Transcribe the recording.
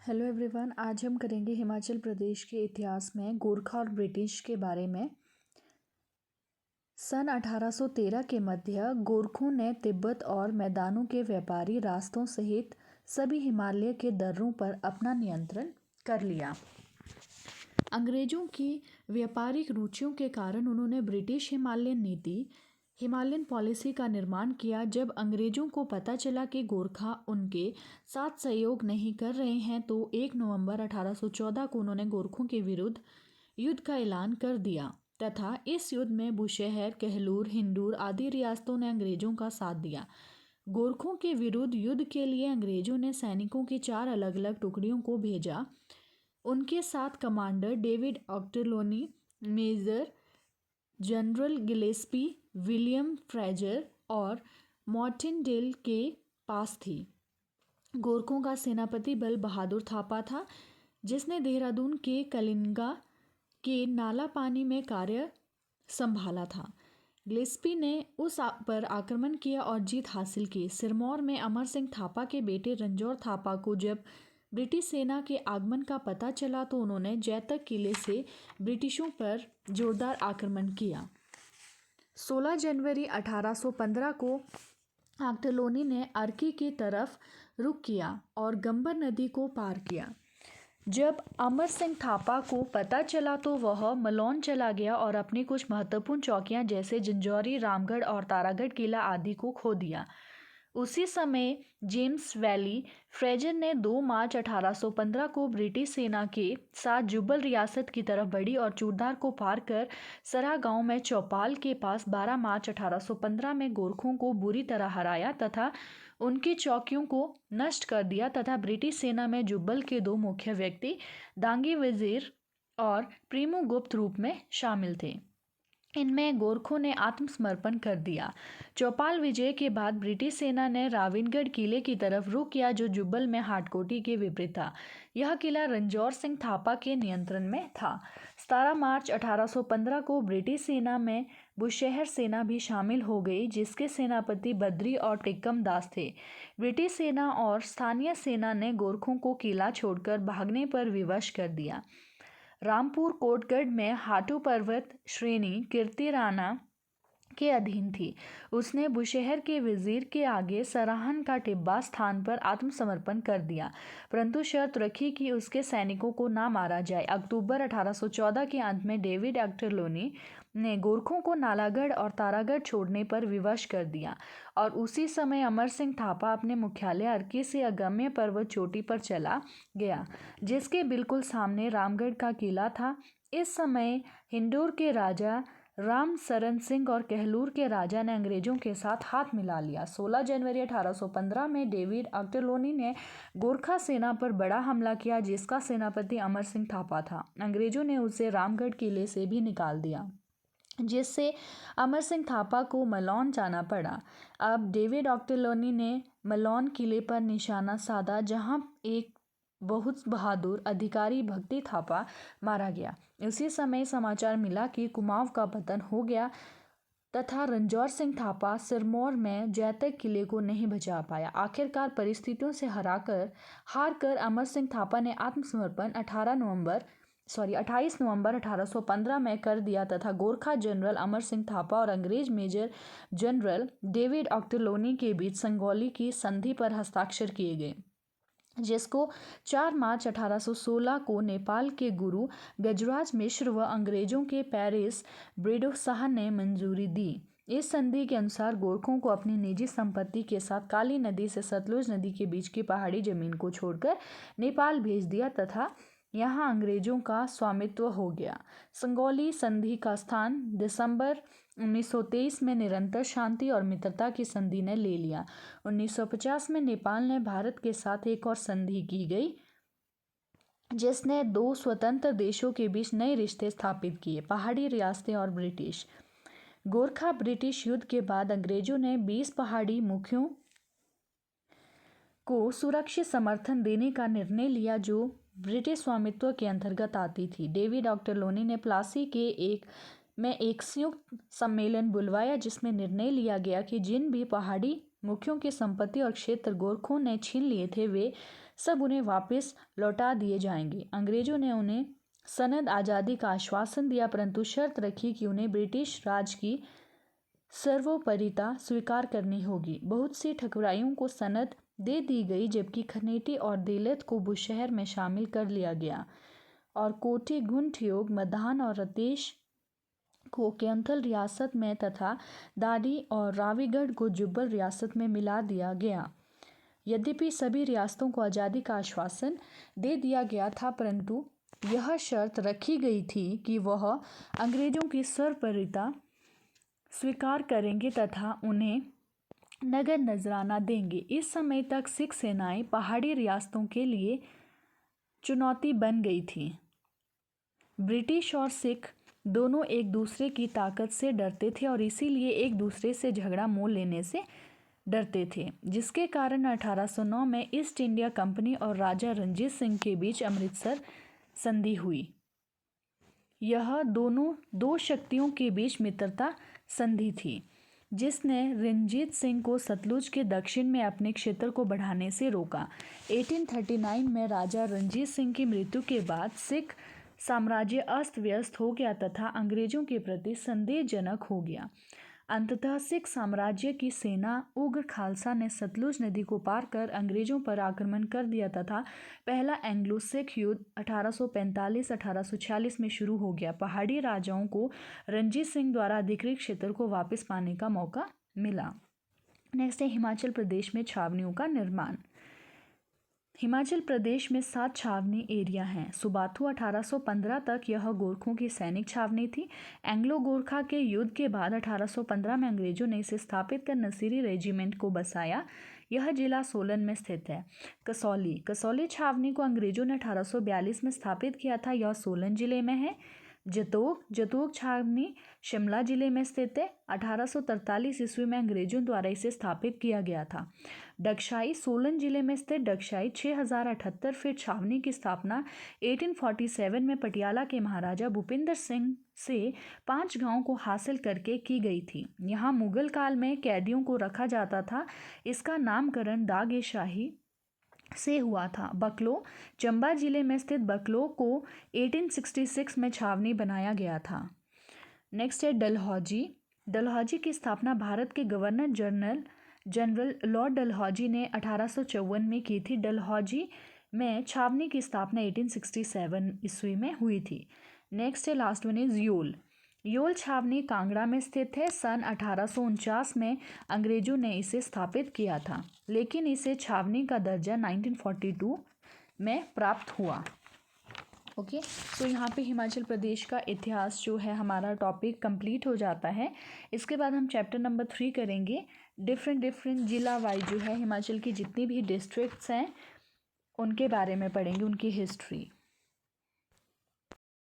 Hello everyone, आज हम करेंगे हिमाचल प्रदेश के इतिहास में गोरखा और ब्रिटिश के बारे में। सन 1813 के मध्य गोरखों ने तिब्बत और मैदानों के व्यापारी रास्तों सहित सभी हिमालय के दर्रों पर अपना नियंत्रण कर लिया। अंग्रेजों की व्यापारिक रुचियों के कारण उन्होंने ब्रिटिश हिमालयन पॉलिसी का निर्माण किया। जब अंग्रेजों को पता चला कि गोरखा उनके साथ सहयोग नहीं कर रहे हैं तो 1 नवंबर 1814 को उन्होंने गोरखों के विरुद्ध युद्ध का ऐलान कर दिया तथा इस युद्ध में बुशहर, कहलूर, हिंडूर आदि रियासतों ने अंग्रेजों का साथ दिया। गोरखों के विरुद्ध युद्ध के लिए अंग्रेजों ने सैनिकों की 4 अलग अलग टुकड़ियों को भेजा। उनके साथ commander David Ochterlony, major general Gillespie, William Fraser और मार्टिनडेल के पास थी। गोरखों का सेनापति बल बहादुर थापा था, जिसने देहरादून के कलिंगा के नाला पानी में कार्य संभाला था। गिलेस्पी ने उस पर आक्रमण किया और जीत हासिल की। सिरमौर में अमर सिंह थापा के बेटे रंजौर थापा को जब ब्रिटिश सेना के आगमन का पता चला तो उन्होंने जैतक किले से ब्रिटिशों पर जोरदार आक्रमण किया। 16 जनवरी 1815 को ऑक्टरलोनी ने अर्की की तरफ रुख किया और गंबर नदी को पार किया। जब अमर सिंह थापा को पता चला तो वह मलौन चला गया और अपनी कुछ महत्वपूर्ण चौकियां जैसे जंजौरी, रामगढ़ और तारागढ़ किला आदि को खो दिया। उसी समय जेम्स वैली फ्रेजर ने 2 मार्च 1815 को ब्रिटिश सेना के साथ जुब्बल रियासत की तरफ बढ़ी और चूड़धार को पार कर सरा गांव में चौपाल के पास 12 मार्च 1815 में गोरखों को बुरी तरह हराया तथा उनकी चौकियों को नष्ट कर दिया तथा ब्रिटिश सेना में जुब्बल के 2 मुख्य व्यक्ति दांगी वजीर और प्रीमो गुप्त रूप में शामिल थे। इनमें गोरखों ने आत्मसमर्पण कर दिया। चौपाल विजय के बाद ब्रिटिश सेना ने राविनगढ़ किले की तरफ रुख किया जो जुब्बल में हाटकोटी के विपरीत था। यह किला रंजौर सिंह थापा के नियंत्रण में था। 17 मार्च 1815 को ब्रिटिश सेना में बुशहर सेना भी शामिल हो गई, जिसके सेनापति बद्री और टिक्कम दास थे। ब्रिटिश सेना और स्थानीय सेना ने गोरखों को किला छोड़कर भागने पर विवश कर दिया। रामपुर कोटगढ़ में हाटू पर्वत श्रेणी कीर्तिराना के अधीन थी। उसने बुशहर के वजीर के आगे सराहन का टिब्बा स्थान पर आत्मसमर्पण कर दिया, परंतु शर्त रखी कि उसके सैनिकों को ना मारा जाए। अक्टूबर 1814 के अंत में डेविड ऑक्टरलोनी ने गोरखों को नालागढ़ और तारागढ़ छोड़ने पर विवश कर दिया और उसी समय अमर सिंह थापा अपने मुख्यालय अर्की से अगम्य पर्वत चोटी पर चला गया, जिसके बिल्कुल सामने रामगढ़ का किला था। इस समय हिंडूर के राजा राम सरन सिंह और कहलूर के राजा ने अंग्रेजों के साथ हाथ मिला लिया। 16 जनवरी 1815 में डेविड ऑक्टरलोनी ने गोरखा सेना पर बड़ा हमला किया, जिसका सेनापति अमर सिंह थापा था। अंग्रेजों ने उसे रामगढ़ किले से भी निकाल दिया, जिससे अमर सिंह थापा को मलौन जाना पड़ा। अब डेविड ऑक्टरलोनी ने मलौन किले पर निशाना साधा, जहां एक बहुत बहादुर अधिकारी भक्ति थापा मारा गया। उसी समय समाचार मिला कि कुमाऊं का पतन हो गया तथा रंजौर सिंह थापा सिरमौर में जैतक किले को नहीं बचा पाया। आखिरकार परिस्थितियों से हार कर अमर सिंह थापा ने आत्मसमर्पण 28 नवंबर 1815 में कर दिया तथा गोरखा जनरल अमर सिंह थापा और अंग्रेज मेजर जनरल डेविड ऑक्टरलोनी के बीच संगौली की संधि पर हस्ताक्षर किए गए, जिसको 4 मार्च 1816 को नेपाल के गुरु गजराज मिश्र व अंग्रेजों के पेरिस ब्रिडो शाह ने मंजूरी दी। इस संधि के अनुसार गोरखों को अपनी निजी संपत्ति के साथ काली नदी से सतलुज नदी के बीच की पहाड़ी जमीन को छोड़कर नेपाल भेज दिया तथा यहाँ अंग्रेजों का स्वामित्व हो गया। संगौली संधि का स्थान दिसंबर 1923 में निरंतर शांति और मित्रता की संधि ने ले लिया। 1950 में नेपाल ने भारत के साथ एक और संधि की गई, जिसने 2 स्वतंत्र देशों के बीच नए रिश्ते स्थापित किए, पहाड़ी रियासतें और ब्रिटिश। गोरखा ब्रिटिश युद्ध के बाद अंग्रेजों ने 20 पहाड़ी मुखियों को सुरक्षित समर्थन देने का निर्णय लिया, जो ब्रिटिश स्वामित्व के अंतर्गत आती थी। डेविड ऑक्टरलोनी ने प्लासी के एक संयुक्त सम्मेलन बुलवाया, जिसमें निर्णय लिया गया कि जिन भी पहाड़ी मुखियों की संपत्ति और क्षेत्र गोरखों ने छीन लिए थे वे सब उन्हें वापस लौटा दिए जाएंगे। अंग्रेजों ने उन्हें सनद आज़ादी का आश्वासन दिया, परंतु शर्त रखी कि उन्हें ब्रिटिश राज की सर्वोपरिता स्वीकार करनी होगी। बहुत सी ठकुराइयों को सनद दे दी गई, जबकि खनेटी और देलत को बुशहर में शामिल कर लिया गया और कोठी, गुंठ योग, मधान और रतेश को कैंथल रियासत में तथा दादी और रावीगढ़ को जुब्बल रियासत में मिला दिया गया। यद्यपि सभी रियासतों को आज़ादी का आश्वासन दे दिया गया था, परंतु यह शर्त रखी गई थी कि वह अंग्रेजों की सर्वोपरिता स्वीकार करेंगे तथा उन्हें नगद नजराना देंगे। इस समय तक सिख सेनाएं पहाड़ी रियासतों के लिए चुनौती बन गई थी। ब्रिटिश और सिख दोनों एक दूसरे की ताकत से डरते थे और इसीलिए एक दूसरे से झगड़ा मोल लेने से डरते थे, जिसके कारण 1809 में ईस्ट इंडिया कंपनी और राजा रणजीत सिंह के बीच अमृतसर संधि हुई। यह दोनों दो शक्तियों के बीच मित्रता संधि थी, जिसने रणजीत सिंह को सतलुज के दक्षिण में अपने क्षेत्र को बढ़ाने से रोका। 1839 में राजा रणजीत सिंह की मृत्यु के बाद सिख साम्राज्य अस्त व्यस्त हो गया तथा अंग्रेजों के प्रति संदेहजनक हो गया। अंततः सिख साम्राज्य की सेना उग्र खालसा ने सतलुज नदी को पार कर अंग्रेजों पर आक्रमण कर दिया तथा पहला एंग्लो सिख युद्ध 1845-1846 में शुरू हो गया। पहाड़ी राजाओं को रणजीत सिंह द्वारा अधिकृत क्षेत्र को वापस पाने का मौका मिला। नेक्स्ट है हिमाचल प्रदेश में छावनियों का निर्माण। हिमाचल प्रदेश में 7 छावनी एरिया हैं। सुबाथू 1815 तक यह गोरखों की सैनिक छावनी थी। एंग्लो गोरखा के युद्ध के बाद 1815 में अंग्रेजों ने इसे स्थापित कर नसीरी रेजिमेंट को बसाया। यह जिला सोलन में स्थित है। कसौली छावनी को अंग्रेजों ने 1842 में स्थापित किया था। यह सोलन जिले में है। जतोग छावनी शिमला जिले में स्थित है। 1843 ईस्वी में अंग्रेजों द्वारा इसे स्थापित किया गया था। डगशाई सोलन जिले में स्थित डगशाई 6078 फीट छावनी की स्थापना 1847 में पटियाला के महाराजा भूपिंदर सिंह से 5 गांवों को हासिल करके की गई थी। यहाँ मुगल काल में कैदियों को रखा जाता था। इसका नामकरण दागे शाही से हुआ था। बकलो चंबा जिले में स्थित बकलो को 1866 में छावनी बनाया गया था। नेक्स्ट है डलहौजी की स्थापना भारत के गवर्नर जनरल लॉर्ड डलहौजी ने 1854 में की थी। डलहौजी में छावनी की स्थापना 1867 ईस्वी में हुई थी। नेक्स्ट है लास्ट वन इज योल छावनी कांगड़ा में स्थित है। सन 1849 में अंग्रेजों ने इसे स्थापित किया था, लेकिन इसे छावनी का दर्जा 1942 में प्राप्त हुआ। ओके, तो यहाँ पे हिमाचल प्रदेश का इतिहास जो है हमारा टॉपिक कंप्लीट हो जाता है। इसके बाद हम चैप्टर नंबर 3 करेंगे। डिफरेंट जिला वाइज जो है हिमाचल की जितनी भी डिस्ट्रिक्ट्स हैं उनके बारे में पढ़ेंगे, उनकी हिस्ट्री।